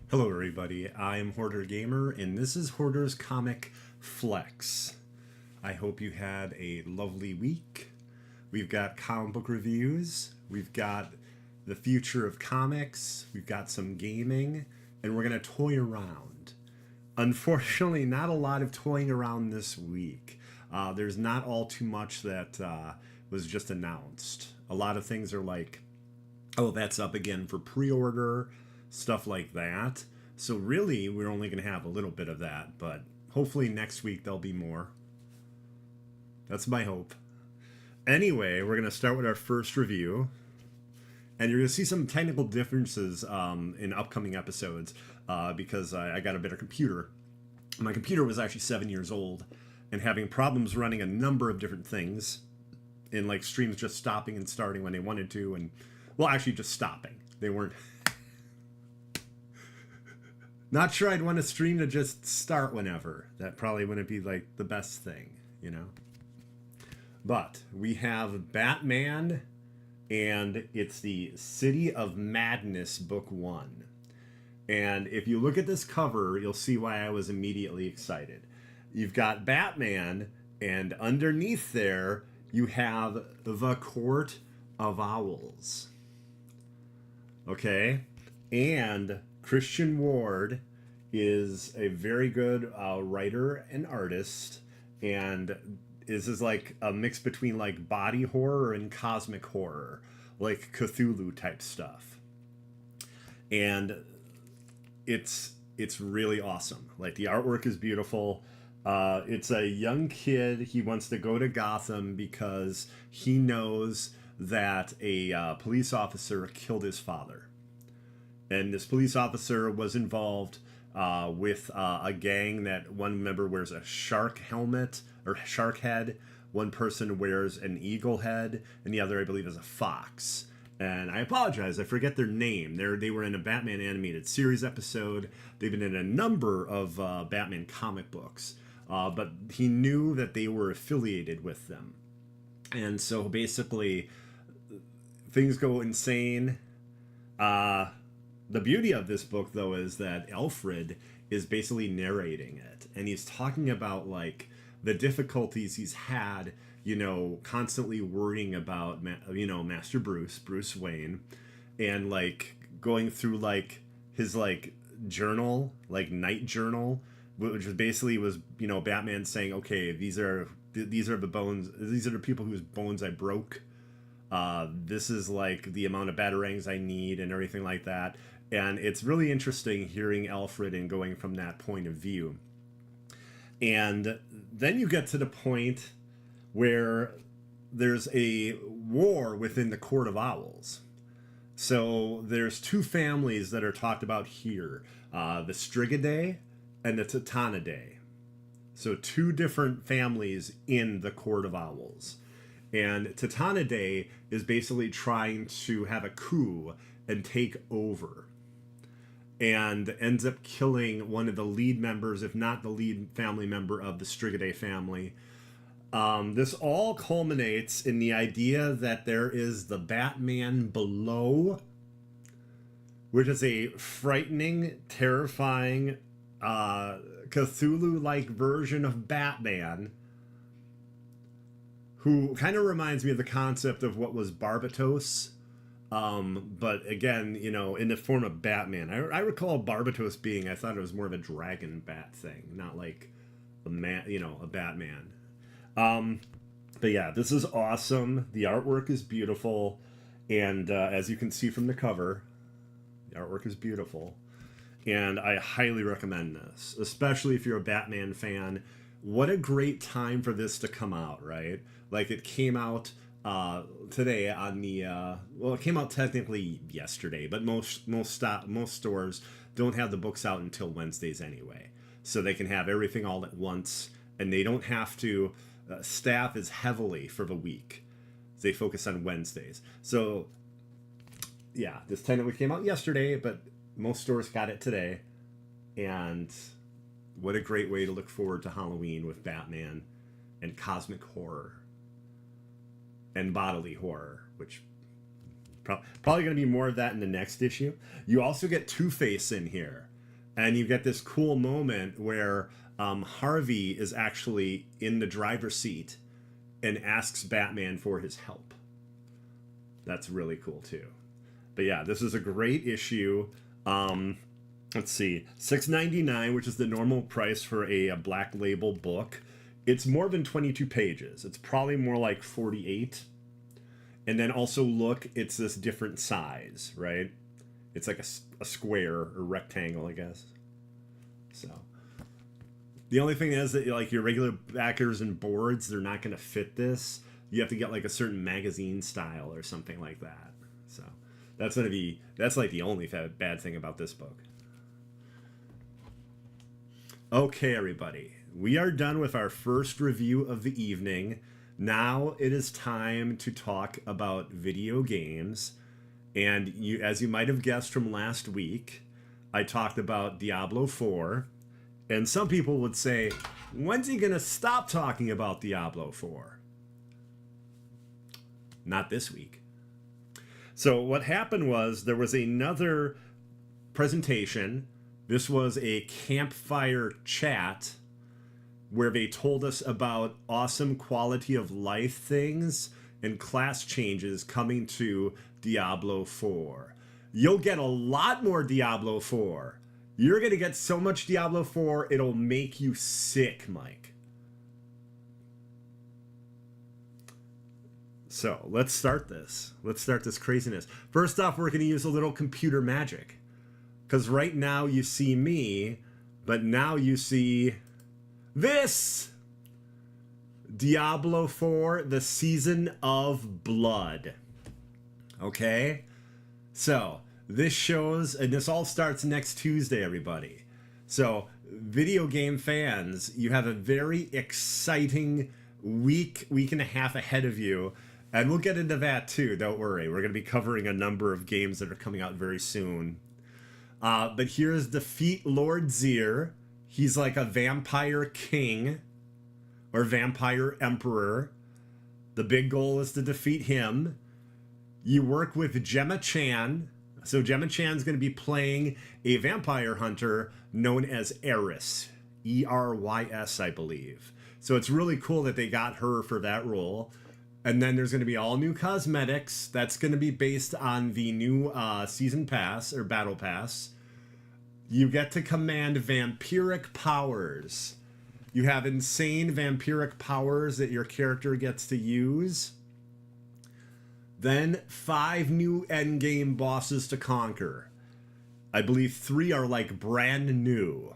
Hello everybody, I am Hoardergamer and this is Hoarder's Comic Flex. I hope you had a lovely week. We've got comic book reviews, we've got the future of comics, we've got some gaming, and we're going to toy around. Unfortunately, not a lot of toying around this week. There's not all too much that was just announced. A lot of things are like, oh, that's up again for pre-order, stuff like that. So really, we're only going to have a little bit of that, but hopefully next week there'll be more. That's my hope. Anyway, we're going to start with our first review. And you're going to see some technical differences in upcoming episodes because I got a better computer. My computer was actually 7 years old and having problems running a number of different things, in like streams just stopping and starting when they wanted to, and well, actually just stopping. They weren't. Not sure I'd want a stream to just start whenever. That probably wouldn't be like the best thing, you know? But we have Batman, and it's the City of Madness Book 1. And if you look at this cover, you'll see why I was immediately excited. You've got Batman, and underneath there, you have the Court of Owls. Okay? And Christian Ward is a very good writer and artist, and this is like a mix between like body horror and cosmic horror, like Cthulhu type stuff. And it's really awesome. Like the artwork is beautiful. It's a young kid. He wants to go to Gotham because he knows that a police officer killed his father. And this police officer was involved with a gang that one member wears a shark helmet or shark head. One person wears an eagle head, and the other, I believe, is a fox. And I apologize, I forget their name. They were in a Batman animated series episode. They've been in a number of Batman comic books. But he knew that they were affiliated with them. And so basically, things go insane. The beauty of this book, though, is that Alfred is basically narrating it. And he's talking about, like, the difficulties he's had, you know, constantly worrying about, you know, Master Bruce Wayne, and, like, going through, like, his, like, journal, like, night journal, which basically was, you know, Batman saying, okay, these are the bones, these are the people whose bones I broke. This is, like, the amount of batarangs I need and everything like that. And it's really interesting hearing Alfred and going from that point of view. And then you get to the point where there's a war within the Court of Owls. So there's two families that are talked about here, the Strigidae and the Titanidae. So two different families in the Court of Owls. And Titanidae is basically trying to have a coup and take over, and ends up killing one of the lead members, if not the lead family member of the Strigidae family. This all culminates in the idea that there is the Batman below, which is a frightening, terrifying, Cthulhu-like version of Batman, who kind of reminds me of the concept of what was Barbatos. But again, you know, in the form of Batman. I recall Barbatos being, I thought it was more of a dragon bat thing, not like a Batman. But yeah, this is awesome. The artwork is beautiful, and as you can see from the cover, the artwork is beautiful, and I highly recommend this, especially if you're a Batman fan. What a great time for this to come out, right? Like, it came out today on the well, it came out technically yesterday, but most stores don't have the books out until Wednesdays anyway, so they can have everything all at once, and they don't have to staff as heavily for the week. They focus on Wednesdays. So yeah, this technically came out yesterday, but most stores got it today. And what a great way to look forward to Halloween with Batman and cosmic horror and bodily horror, which probably going to be more of that in the next issue. You also get Two-Face in here. And you get this cool moment where Harvey is actually in the driver's seat and asks Batman for his help. That's really cool too. But yeah, this is a great issue. Let's see, $6.99, which is the normal price for a black label book. It's more than 22 pages. It's probably more like 48. And then also look, it's this different size, right? It's like a square or rectangle, I guess. So the only thing is that like your regular backers and boards, they're not going to fit this. You have to get like a certain magazine style or something like that. So that's like the only bad thing about this book. Okay, everybody, we are done with our first review of the evening. Now it is time to talk about video games. And as you might have guessed from last week, I talked about Diablo 4. And some people would say, when's he going to stop talking about Diablo 4? Not this week. So what happened was there was another presentation. This was a campfire chat where they told us about awesome quality of life things and class changes coming to Diablo 4. You'll get a lot more Diablo 4. You're going to get so much Diablo 4, it'll make you sick, Mike. So let's start this. Let's start this craziness. First off, we're going to use a little computer magic. Because right now you see me, but now you see this! Diablo 4, the Season of Blood. Okay? So, this shows, and this all starts next Tuesday, everybody. So, video game fans, you have a very exciting week and a half ahead of you. And we'll get into that too, don't worry. We're going to be covering a number of games that are coming out very soon. But here's Defeat Lord Zir. He's like a vampire king or vampire emperor. The big goal is to defeat him. You work with Gemma Chan. So Gemma Chan's going to be playing a vampire hunter known as Eris. E-R-Y-S, I believe. So it's really cool that they got her for that role. And then there's going to be all new cosmetics. That's going to be based on the new season pass or battle pass. You get to command vampiric powers. You have insane vampiric powers that your character gets to use. Then 5 new endgame bosses to conquer. I believe 3 are like brand new.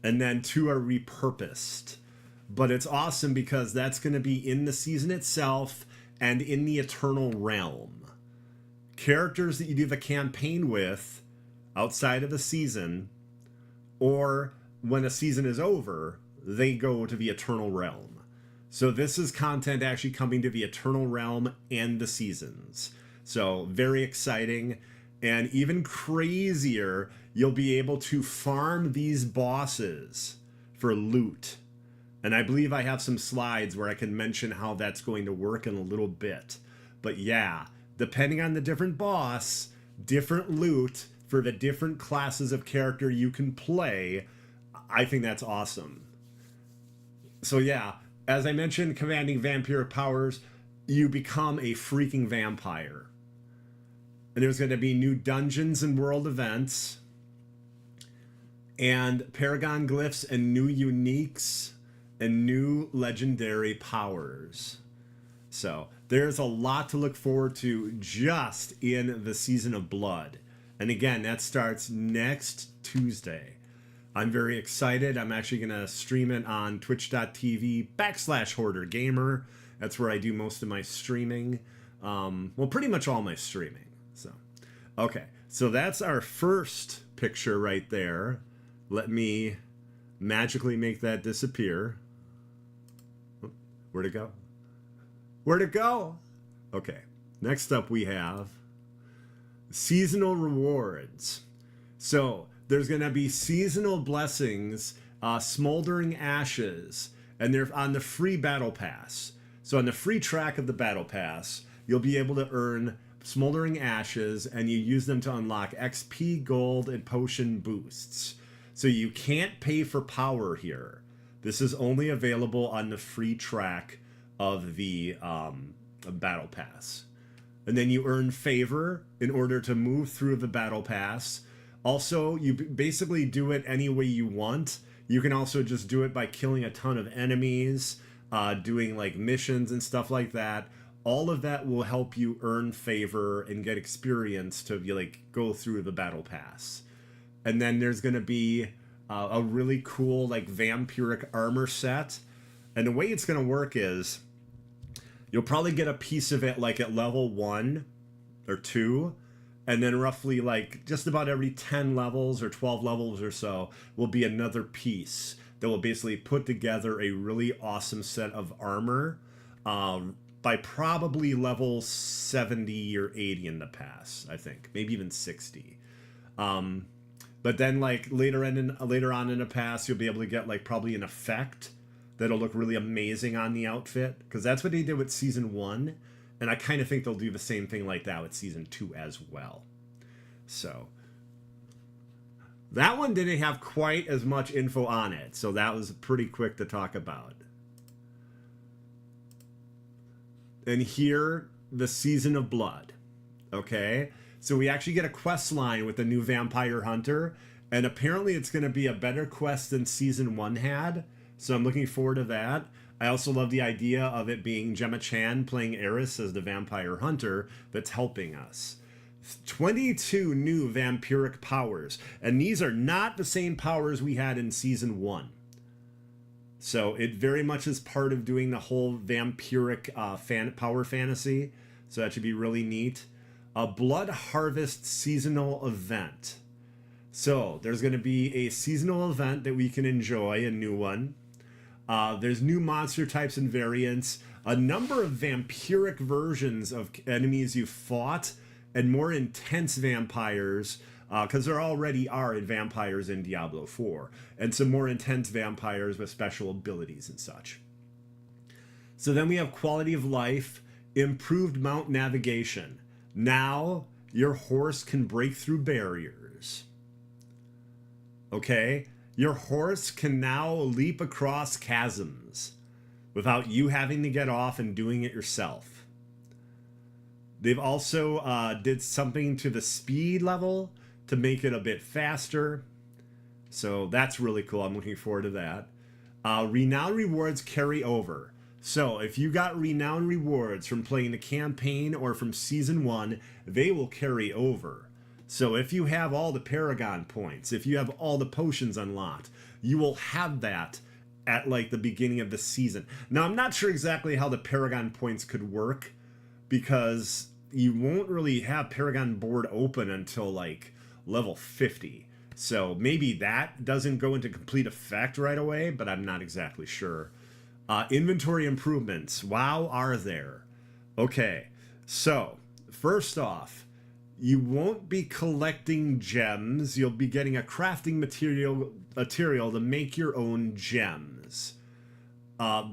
And then 2 are repurposed. But it's awesome because that's going to be in the season itself and in the Eternal Realm. Characters that you do the campaign with outside of the season, or when a season is over, they go to the Eternal Realm. So this is content actually coming to the Eternal Realm and the seasons. So very exciting. And even crazier, you'll be able to farm these bosses for loot. And I believe I have some slides where I can mention how that's going to work in a little bit. But yeah, depending on the different boss, different loot for the different classes of character you can play, I think that's awesome. So yeah, as I mentioned, commanding vampiric powers, you become a freaking vampire. And there's going to be new dungeons and world events, and paragon glyphs and new uniques, and new legendary powers. So there's a lot to look forward to just in the Season of Blood. And again, that starts next Tuesday. I'm very excited. I'm actually going to stream it on twitch.tv/Hoardergamer. That's where I do most of my streaming. Well, pretty much all my streaming. So, okay. So that's our first picture right there. Let me magically make that disappear. Where'd it go? Where'd it go? Okay. Next up we have seasonal rewards. So there's going to be seasonal blessings, smoldering ashes, and they're on the free battle pass. So on the free track of the battle pass, you'll be able to earn smoldering ashes, and you use them to unlock XP, gold, and potion boosts. So you can't pay for power here. This is only available on the free track of the battle pass. And then you earn favor in order to move through the battle pass. Also, you basically do it any way you want. You can also just do it by killing a ton of enemies, doing like missions and stuff like that. All of that will help you earn favor and get experience to like go through the battle pass. And then there's going to be a really cool like vampiric armor set. And the way it's going to work is you'll probably get a piece of it like at level 1 or 2. And then roughly like just about every 10 levels or 12 levels or so will be another piece that will basically put together a really awesome set of armor by probably level 70 or 80 in the pass, I think. Maybe even 60. But then like later on in the pass, you'll be able to get like probably an effect that'll look really amazing on the outfit, because that's what they did with Season 1, and I kind of think they'll do the same thing like that with Season 2 as well. So that one didn't have quite as much info on it, so that was pretty quick to talk about. And here, the Season of Blood. Okay, so we actually get a quest line with the new Vampire Hunter, and apparently it's going to be a better quest than Season 1 had. So I'm looking forward to that. I also love the idea of it being Gemma Chan playing Eris as the Vampire Hunter that's helping us. 22 new vampiric powers. And these are not the same powers we had in Season 1. So it very much is part of doing the whole vampiric power fantasy. So that should be really neat. A Blood Harvest seasonal event. So there's going to be a seasonal event that we can enjoy, a new one. There's new monster types and variants, a number of vampiric versions of enemies you fought, and more intense vampires, because there already are vampires in Diablo 4, and some more intense vampires with special abilities and such. So then we have quality of life, improved mount navigation. Now your horse can break through barriers. Okay? Your horse can now leap across chasms without you having to get off and doing it yourself. They've also did something to the speed level to make it a bit faster. So that's really cool. I'm looking forward to that. Renown rewards carry over. So if you got renown rewards from playing the campaign or from Season 1, they will carry over. So if you have all the Paragon points, if you have all the potions unlocked, you will have that at like the beginning of the season. Now, I'm not sure exactly how the Paragon points could work, because you won't really have Paragon board open until like level 50. So maybe that doesn't go into complete effect right away, but I'm not exactly sure. Inventory improvements. Wow, are there? Okay, so first off, you won't be collecting gems. You'll be getting a crafting material to make your own gems.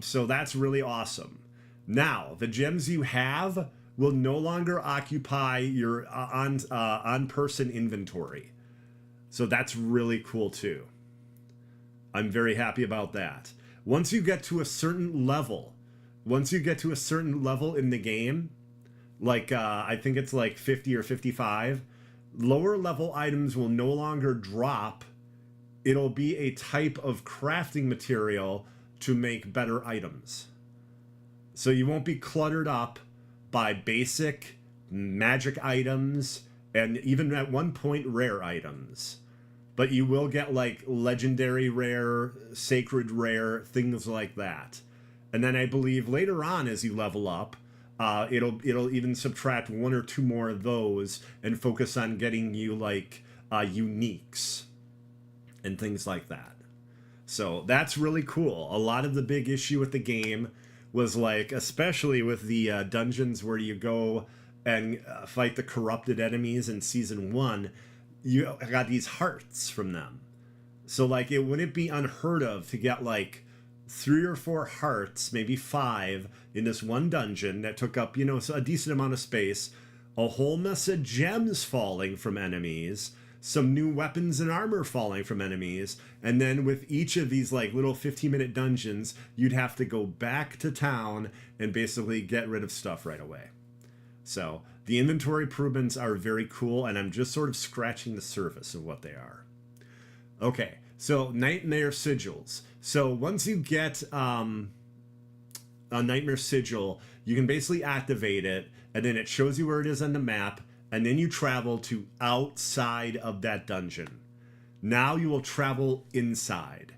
So that's really awesome. Now, the gems you have will no longer occupy your on-person inventory. So that's really cool too. I'm very happy about that. Once you get to a certain level in the game, like I think it's like 50 or 55, lower level items will no longer drop. It'll be a type of crafting material to make better items. So you won't be cluttered up by basic magic items and even at one point rare items. But you will get like legendary rare, sacred rare, things like that. And then I believe later on as you level up, it'll even subtract one or two more of those and focus on getting you like uniques and things like that. So that's really cool. A lot of the big issue with the game was like, especially with the dungeons where you go and fight the corrupted enemies in Season 1, you got these hearts from them. So like it wouldn't be unheard of to get like 3 or 4 hearts, maybe 5 in this one dungeon that took up, a decent amount of space, a whole mess of gems falling from enemies, some new weapons and armor falling from enemies. And then with each of these like little 15-minute dungeons, you'd have to go back to town and basically get rid of stuff right away. So the inventory improvements are very cool, and I'm just sort of scratching the surface of what they are. Okay, so Nightmare Sigils. So once you get a Nightmare Sigil, you can basically activate it, and then it shows you where it is on the map, and then you travel to outside of that dungeon. Now you will travel inside.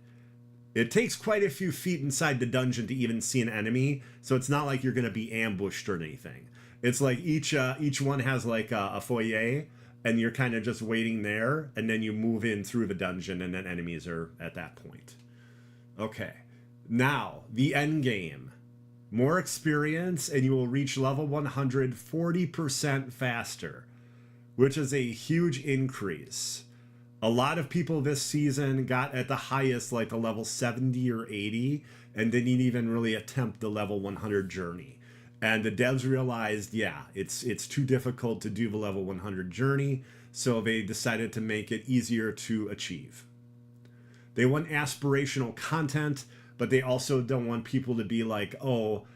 It takes quite a few feet inside the dungeon to even see an enemy, so it's not like you're going to be ambushed or anything. It's like each one has like a foyer, and you're kind of just waiting there, and then you move in through the dungeon, and then enemies are at that point. Okay, now the end game. More experience, and you will reach level 100 40% faster, which is a huge increase. A lot of people this season got at the highest, like the level 70 or 80, and didn't even really attempt the level 100 journey. And the devs realized, yeah, it's too difficult to do the level 100 journey, so they decided to make it easier to achieve. They want aspirational content, but they also don't want people to be like, oh,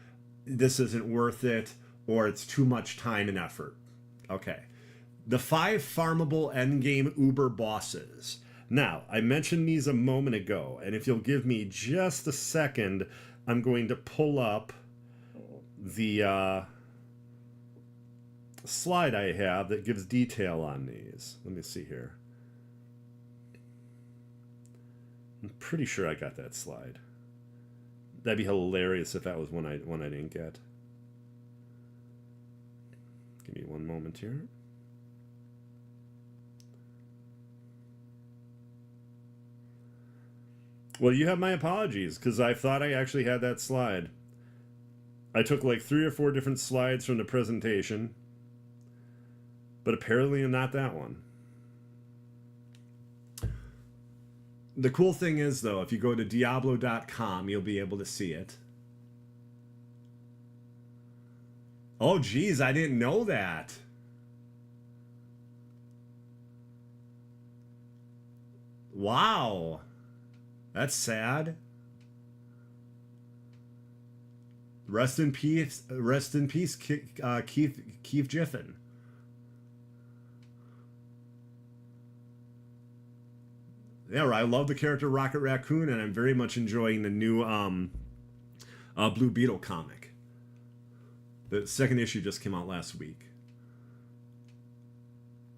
this isn't worth it, or it's too much time and effort. Okay. The 5 farmable endgame Uber bosses. Now, I mentioned these a moment ago, and if you'll give me just a second, I'm going to pull up the slide I have that gives detail on these. Let me see here. I'm pretty sure I got that slide. That'd be hilarious if that was one I didn't get. Give me one moment here. Well, you have my apologies, because I thought I actually had that slide. I took like 3 or 4 different slides from the presentation, but apparently not that one. The cool thing is, though, if you go to Diablo.com, you'll be able to see it. Oh, geez, I didn't know that. Wow. That's sad. Rest in peace, Keith Giffen. Yeah, I love the character Rocket Raccoon, and I'm very much enjoying the new Blue Beetle comic. The second issue just came out last week,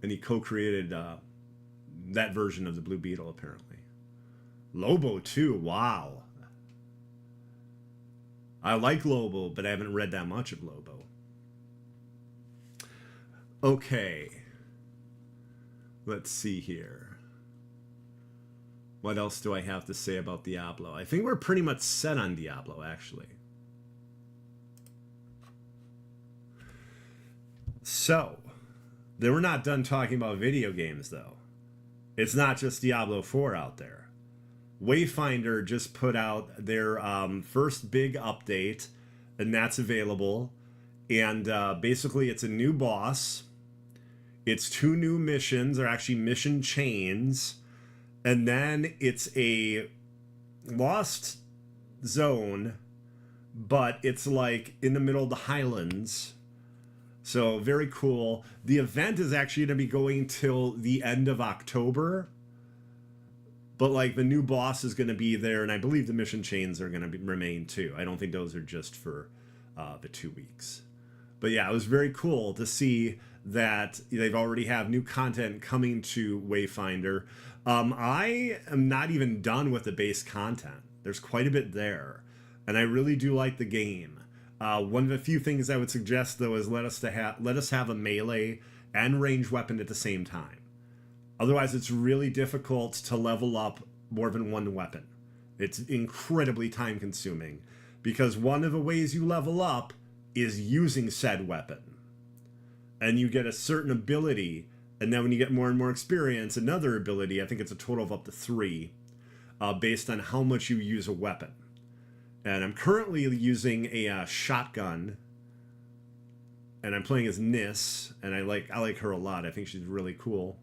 and he co-created that version of the Blue Beetle, apparently. Lobo too. Wow. I like Lobo, but I haven't read that much of Lobo. Okay. Let's see here. What else do I have to say about Diablo? I think we're pretty much set on Diablo, actually. So, they were not done talking about video games, though. It's not just Diablo 4 out there. Wayfinder just put out their first big update, and that's available. And basically, it's a new boss. It's 2 new missions, or actually mission chains. And then it's a lost zone, but it's like in the middle of the Highlands. So very cool. The event is actually going to be going till the end of October. But like the new boss is going to be there, and I believe the mission chains are going to remain too. I don't think those are just for the 2 weeks. But yeah, it was very cool to see that they've already have new content coming to Wayfinder. I am not even done with the base content. There's quite a bit there, and I really do like the game. One of the few things I would suggest, though, is let us have a melee and range weapon at the same time. Otherwise, it's really difficult to level up more than one weapon. It's incredibly time-consuming, because one of the ways you level up is using said weapon. And you get a certain ability, and then when you get more and more experience, another ability, I think it's a total of up to 3, based on how much you use a weapon. And I'm currently using a shotgun, and I'm playing as Nis, and I like her a lot. I think she's really cool.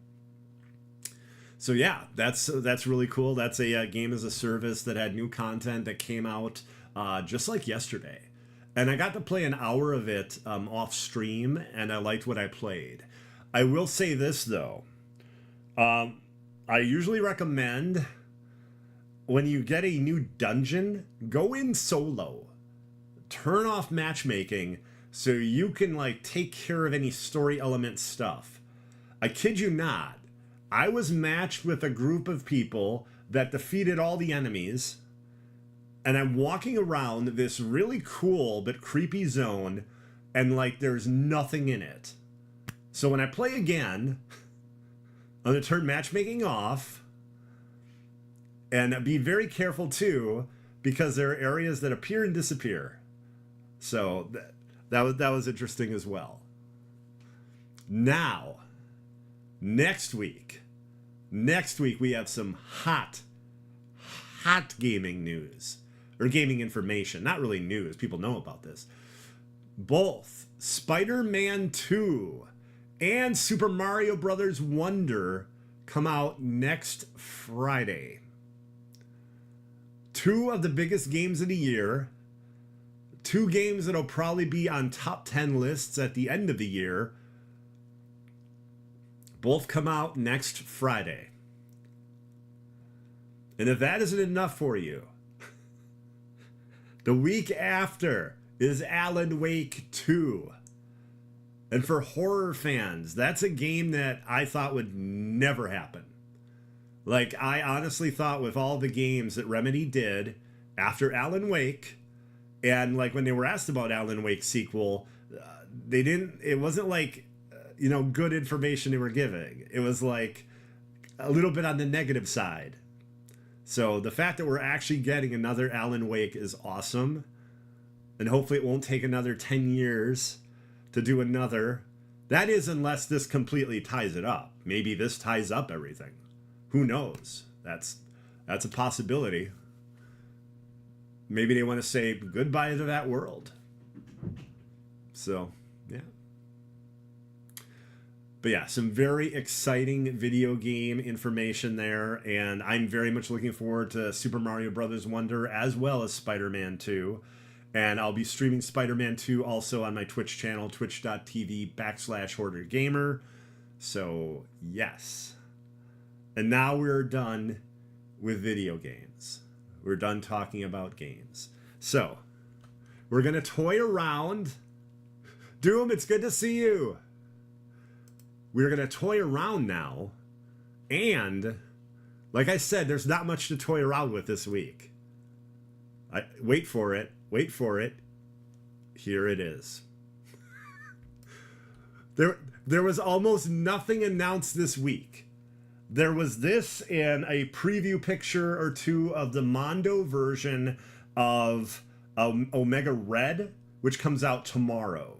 So yeah, that's really cool. That's a game as a service that had new content that came out just like yesterday, and I got to play an hour of it off stream, and I liked what I played. I will say this though, I usually recommend when you get a new dungeon, go in solo, turn off matchmaking, so you can like take care of any story element stuff. I kid you not. I was matched with a group of people that defeated all the enemies, and I'm walking around this really cool but creepy zone, and like there's nothing in it. So when I play again, I'm gonna turn matchmaking off, and be very careful too, because there are areas that appear and disappear. So that was interesting as well. Now, next week we have some hot gaming news, or gaming information. Not really news, people know about this. Both Spider-Man 2 and Super Mario Bros. Wonder come out next Friday. Two of the biggest games of the year. Two games that'll probably be on top 10 lists at the end of the year. Both come out next Friday. And if that isn't enough for you, the week after is Alan Wake 2. And for horror fans, that's a game that I thought would never happen. Like, I honestly thought with all the games that Remedy did after Alan Wake, and like when they were asked about Alan Wake's sequel, it wasn't like, good information they were giving. It was like a little bit on the negative side. So the fact that we're actually getting another Alan Wake is awesome. And hopefully it won't take another 10 years to do another. That is, unless this completely ties it up. Maybe this ties up everything. Who knows? That's a possibility. Maybe they want to say goodbye to that world. So, yeah. But yeah, some very exciting video game information there, and I'm very much looking forward to Super Mario Bros. Wonder as well as Spider-Man 2. And I'll be streaming Spider-Man 2 also on my Twitch channel, twitch.tv/Hoardergamer. So, yes. And now we're done with video games. We're done talking about games. So, we're going to toy around. Doom, it's good to see you. We're going to toy around now. And, like I said, there's not much to toy around with this week. Wait for it. Wait for it. Here it is. There was almost nothing announced this week. There was this and a preview picture or two of the Mondo version of Omega Red, which comes out tomorrow.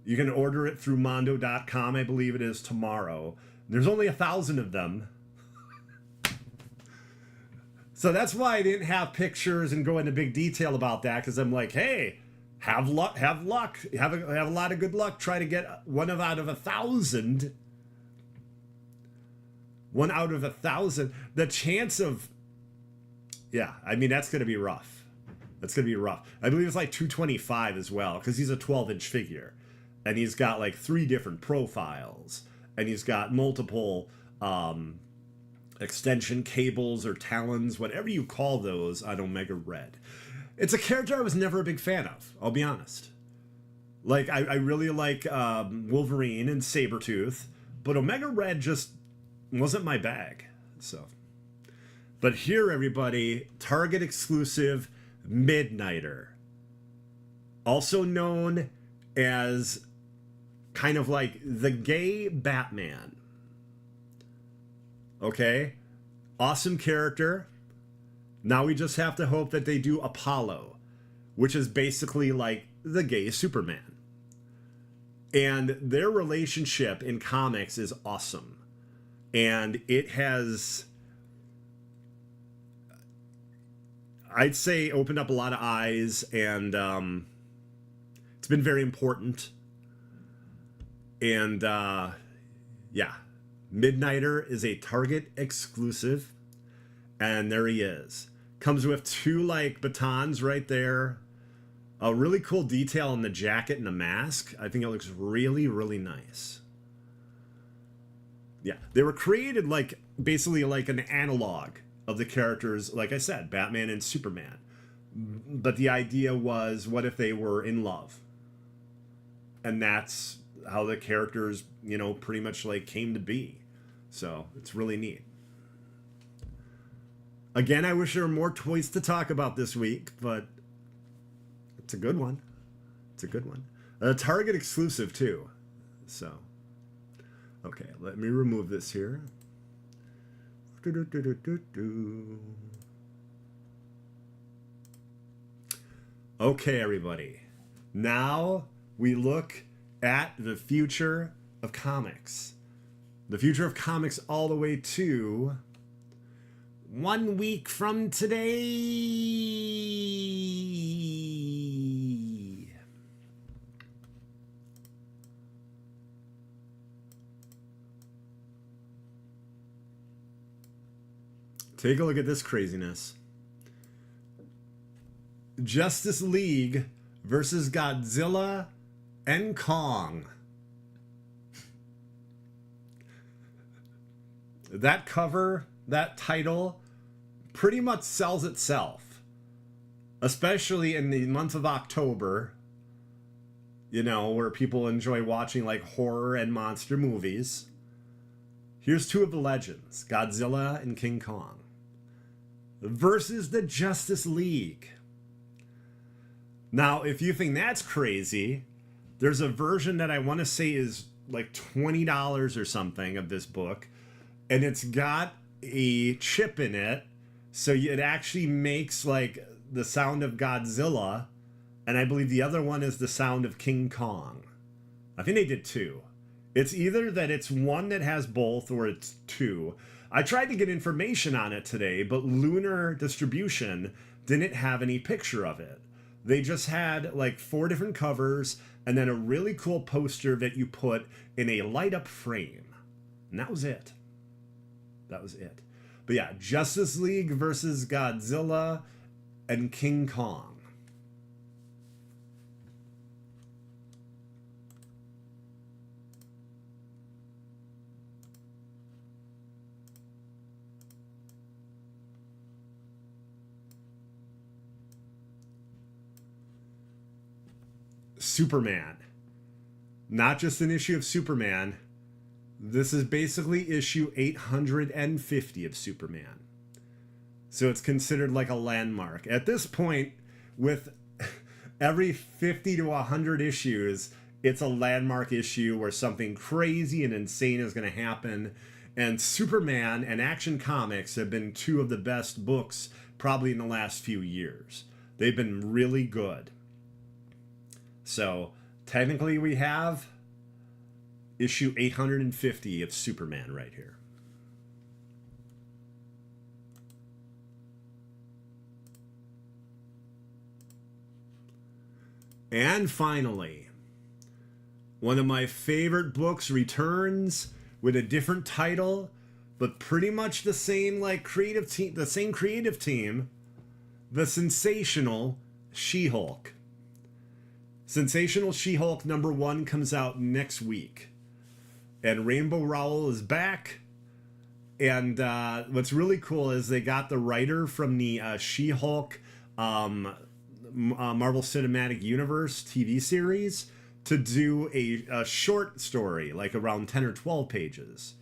You can order it through Mondo.com, I believe it is tomorrow. There's only 1,000 of them. So that's why I didn't have pictures and go into big detail about that, because I'm like, hey, have luck, have a lot of good luck. Try to get one out of 1,000. One out of 1,000. The chance of, yeah, I mean, that's going to be rough. That's going to be rough. I believe it's like 225 as well, because he's a 12-inch figure. And he's got like 3 different profiles. And he's got multiple extension cables or talons, whatever you call those, on Omega Red. It's a character I was never a big fan of, I'll be honest. Like, I really like Wolverine and Sabretooth, but Omega Red just wasn't my bag. So, but here, everybody, Target exclusive Midnighter, also known as kind of like the gay Batman. Okay, awesome character. Now we just have to hope that they do Apollo, which is basically like the gay Superman. And their relationship in comics is awesome. And it has, I'd say, opened up a lot of eyes, and it's been very important. And yeah, Midnighter is a Target exclusive, and there he is. Comes with 2 like batons right there. A really cool detail on the jacket and the mask. I think it looks really, really nice. Yeah, they were created like basically like an analog of the characters, like I said, Batman and Superman. But the idea was, what if they were in love? And that's how the characters, you know, pretty much like came to be. So it's really neat. Again, I wish there were more toys to talk about this week, but it's a good one. It's a good one. A Target exclusive too. So, okay, let me remove this here. Okay, everybody. Now we look at the future of comics. The future of comics all the way to 1 week from today. Take a look at this craziness. Justice League versus Godzilla and Kong. That cover, that title, pretty much sells itself. Especially in the month of October, you know, where people enjoy watching like horror and monster movies. Here's 2 of the legends, Godzilla and King Kong, versus the Justice League. Now, if you think that's crazy, there's a version that I want to say is like $20 or something of this book, and it's got a chip in it, so it actually makes like the sound of Godzilla, and I believe the other one is the sound of King Kong. I think they did 2. It's either that it's one that has both, or it's 2. I tried to get information on it today, but Lunar Distribution didn't have any picture of it. They just had like 4 different covers and then a really cool poster that you put in a light up frame. And that was it. That was it. But yeah, Justice League versus Godzilla and King Kong. Superman. Not just an issue of Superman. This is basically issue 850 of Superman. So it's considered like a landmark. At this point, with every 50 to 100 issues, it's a landmark issue where something crazy and insane is going to happen. And Superman and Action Comics have been 2 of the best books probably in the last few years. They've been really good. So technically we have issue 850 of Superman right here. And finally, one of my favorite books returns with a different title, but pretty much the same like creative team, the Sensational She-Hulk. Sensational She-Hulk #1 comes out next week. And Rainbow Rowell is back. And what's really cool is they got the writer from the She-Hulk Marvel Cinematic Universe TV series to do a short story, like around 10 or 12 pages.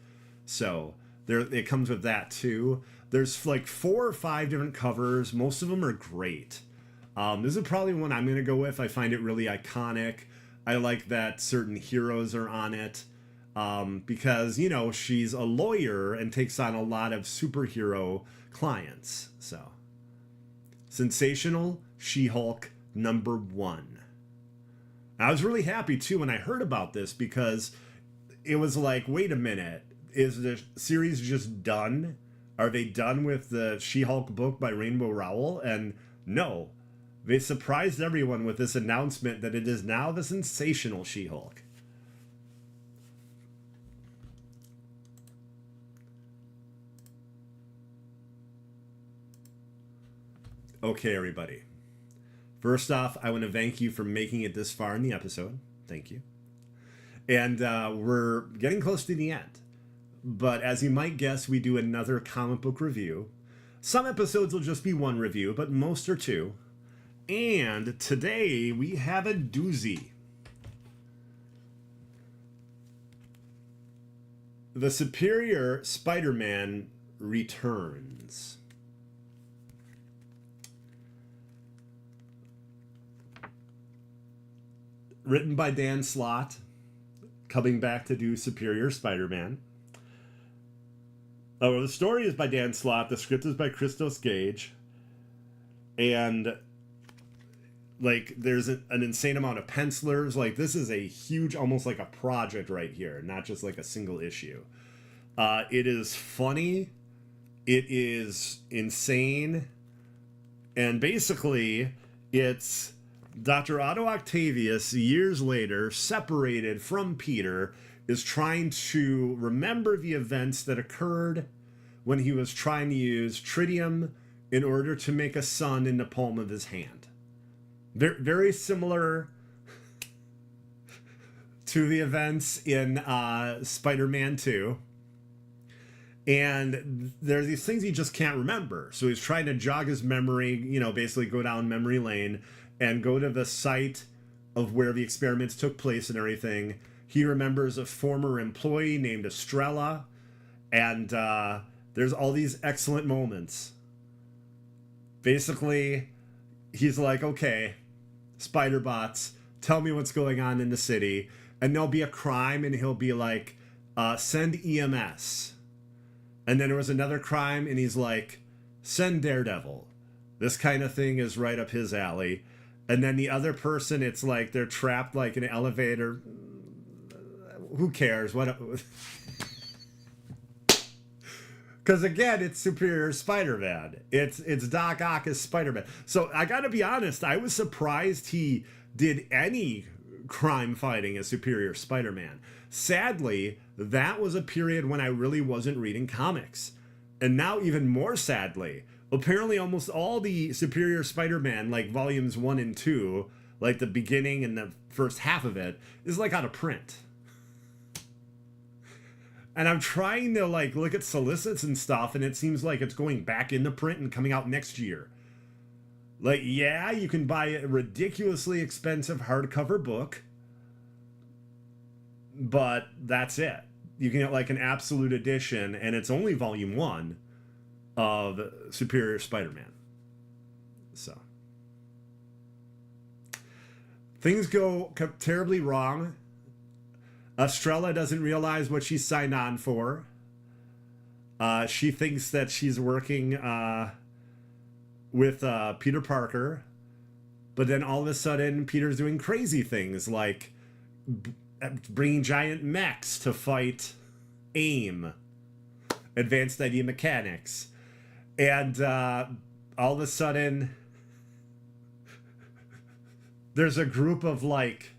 So it comes with that too. There's like 4 or 5 different covers. Most of them are great. This is probably one I'm going to go with. I find it really iconic. I like that certain heroes are on it because, you know, she's a lawyer and takes on a lot of superhero clients. So, Sensational She-Hulk #1. I was really happy, too, when I heard about this because it was like, wait a minute. Is the series just done? Are they done with the She-Hulk book by Rainbow Rowell? And no. They surprised everyone with this announcement that it is now the Sensational She-Hulk. Okay, everybody. First off, I want to thank you for making it this far in the episode. Thank you. And we're getting close to the end. But as you might guess, we do another comic book review. Some episodes will just be one review, but most are two. And today we have a doozy. The Superior Spider-Man returns. Written by Dan Slott, coming back to do Superior Spider-Man. The story is by Dan Slott. The script is by Christos Gage. And, like, there's an insane amount of pencilers. Like, this is a huge, almost like a project right here, not just like a single issue. It is funny. It is insane. And basically, it's Dr. Otto Octavius, years later, separated from Peter, is trying to remember the events that occurred when he was trying to use tritium in order to make a sun in the palm of his hand. Very similar to the events in Spider-Man 2. And there are these things he just can't remember. So he's trying to jog his memory, you know, basically go down memory lane and go to the site of where the experiments took place and everything. He remembers a former employee named Estrella, and there's all these excellent moments. Basically, he's like, okay, spider bots, tell me what's going on in the city. And there'll be a crime, and he'll be like, send EMS. And then there was another crime, and he's like, send Daredevil. This kind of thing is right up his alley. And then the other person, it's like they're trapped like in an elevator. Who cares? What? Because again, it's Superior Spider-Man. It's Doc Ock as Spider-Man. So I got to be honest, I was surprised he did any crime fighting as Superior Spider-Man. Sadly, that was a period when I really wasn't reading comics. And now even more sadly, apparently almost all the Superior Spider-Man, like volumes 1 and 2, like the beginning and the first half of it, is like out of print. And I'm trying to like look at solicits and stuff, and it seems like it's going back into print and coming out next year. Like, yeah, you can buy a ridiculously expensive hardcover book, but that's it. You can get like an absolute edition, and it's only volume 1 of Superior Spider-Man. So things go terribly wrong. Estrella doesn't realize what she signed on for. She thinks that she's working with Peter Parker, but then all of a sudden Peter's doing crazy things like bringing giant mechs to fight AIM, Advanced Idea Mechanics. And all of a sudden, there's a group of like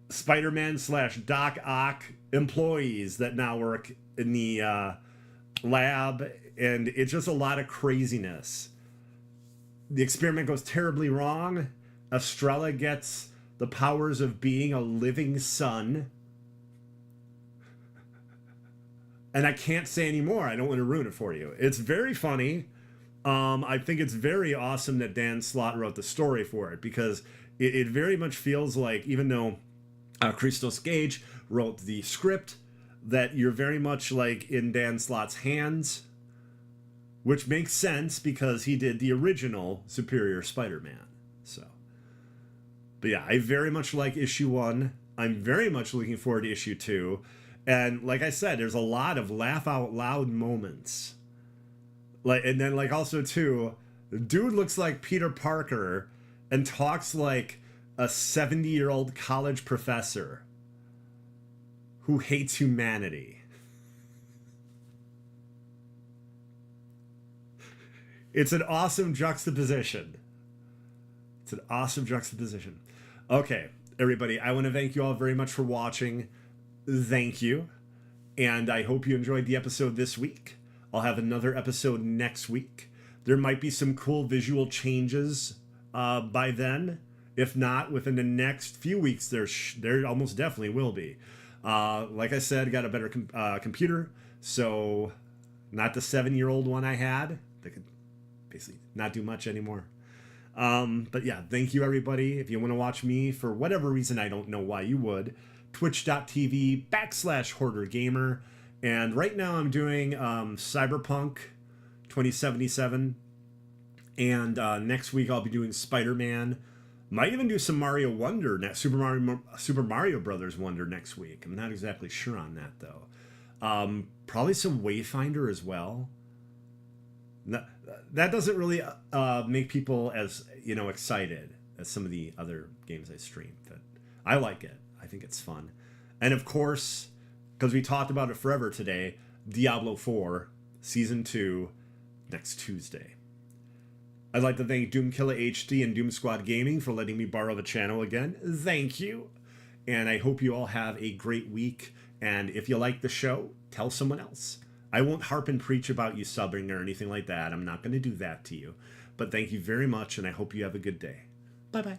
Spider-Man / Doc Ock employees that now work in the lab, and it's just a lot of craziness. The experiment goes terribly wrong. Estrella gets the powers of being a living sun. And I can't say any more. I don't want to ruin it for you. It's very funny. I think it's very awesome that Dan Slott wrote the story for it, because it very much feels like, even though Christos Gage wrote the script, that you're very much like in Dan Slott's hands, which makes sense because he did the original Superior Spider-Man. So, but yeah, I very much like issue 1. I'm very much looking forward to issue 2. And like I said, there's a lot of laugh out loud moments. Like, and then like also too, dude looks like Peter Parker and talks like a 70-year-old college professor who hates humanity. It's an awesome juxtaposition. It's an awesome juxtaposition. Okay, everybody, I want to thank you all very much for watching. Thank you. And I hope you enjoyed the episode this week. I'll have another episode next week. There might be some cool visual changes by then. If not, within the next few weeks, there almost definitely will be. Like I said, got a better computer, so not the 7-year-old one I had that could basically not do much anymore. But yeah, thank you everybody. If you want to watch me for whatever reason, I don't know why you would, twitch.tv/Hoardergamer. And right now I'm doing Cyberpunk 2077. And next week I'll be doing Spider-Man. Might even do some Mario Wonder, Super Mario Brothers Wonder next week. I'm not exactly sure on that though. Probably some Wayfinder as well. That doesn't really make people as excited as some of the other games I stream. But I like it. I think it's fun. And of course, because we talked about it forever today, Diablo 4 Season 2 next Tuesday. I'd like to thank Doomkiller HD and Doom Squad Gaming for letting me borrow the channel again. Thank you. And I hope you all have a great week. And if you like the show, tell someone else. I won't harp and preach about you subbing or anything like that. I'm not going to do that to you. But thank you very much, and I hope you have a good day. Bye-bye.